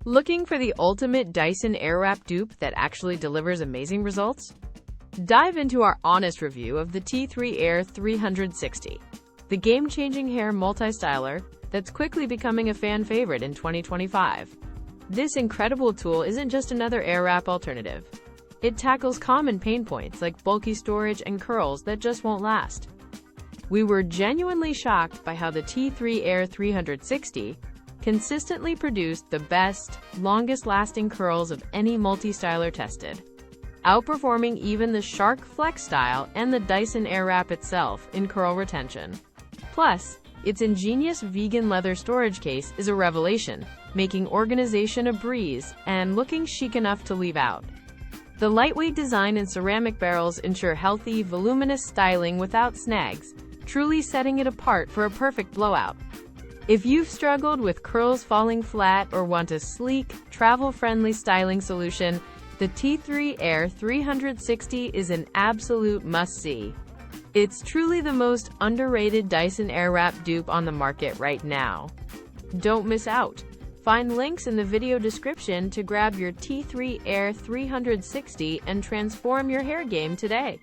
Looking for the ultimate Dyson Airwrap dupe that actually delivers amazing results? Dive into our honest review of the T3 Aire 360, the game-changing hair multi-styler that's quickly becoming a fan favorite in 2025. This incredible tool isn't just another Airwrap alternative. It tackles common pain points like bulky storage and curls that just won't last. We were genuinely shocked by how the T3 Aire 360 consistently produced the best, longest-lasting curls of any multi-styler tested, outperforming even the Shark FlexStyle and the Dyson Airwrap itself in curl retention. Plus, its ingenious vegan leather storage case is a revelation, making organization a breeze and looking chic enough to leave out. The lightweight design and ceramic barrels ensure healthy, voluminous styling without snags, truly setting it apart for a perfect blowout. If you've struggled with curls falling flat or want a sleek, travel-friendly styling solution, the T3 Aire 360 is an absolute must-see. It's truly the most underrated Dyson Airwrap dupe on the market right now. Don't miss out. Find links in the video description to grab your T3 Aire 360 and transform your hair game today.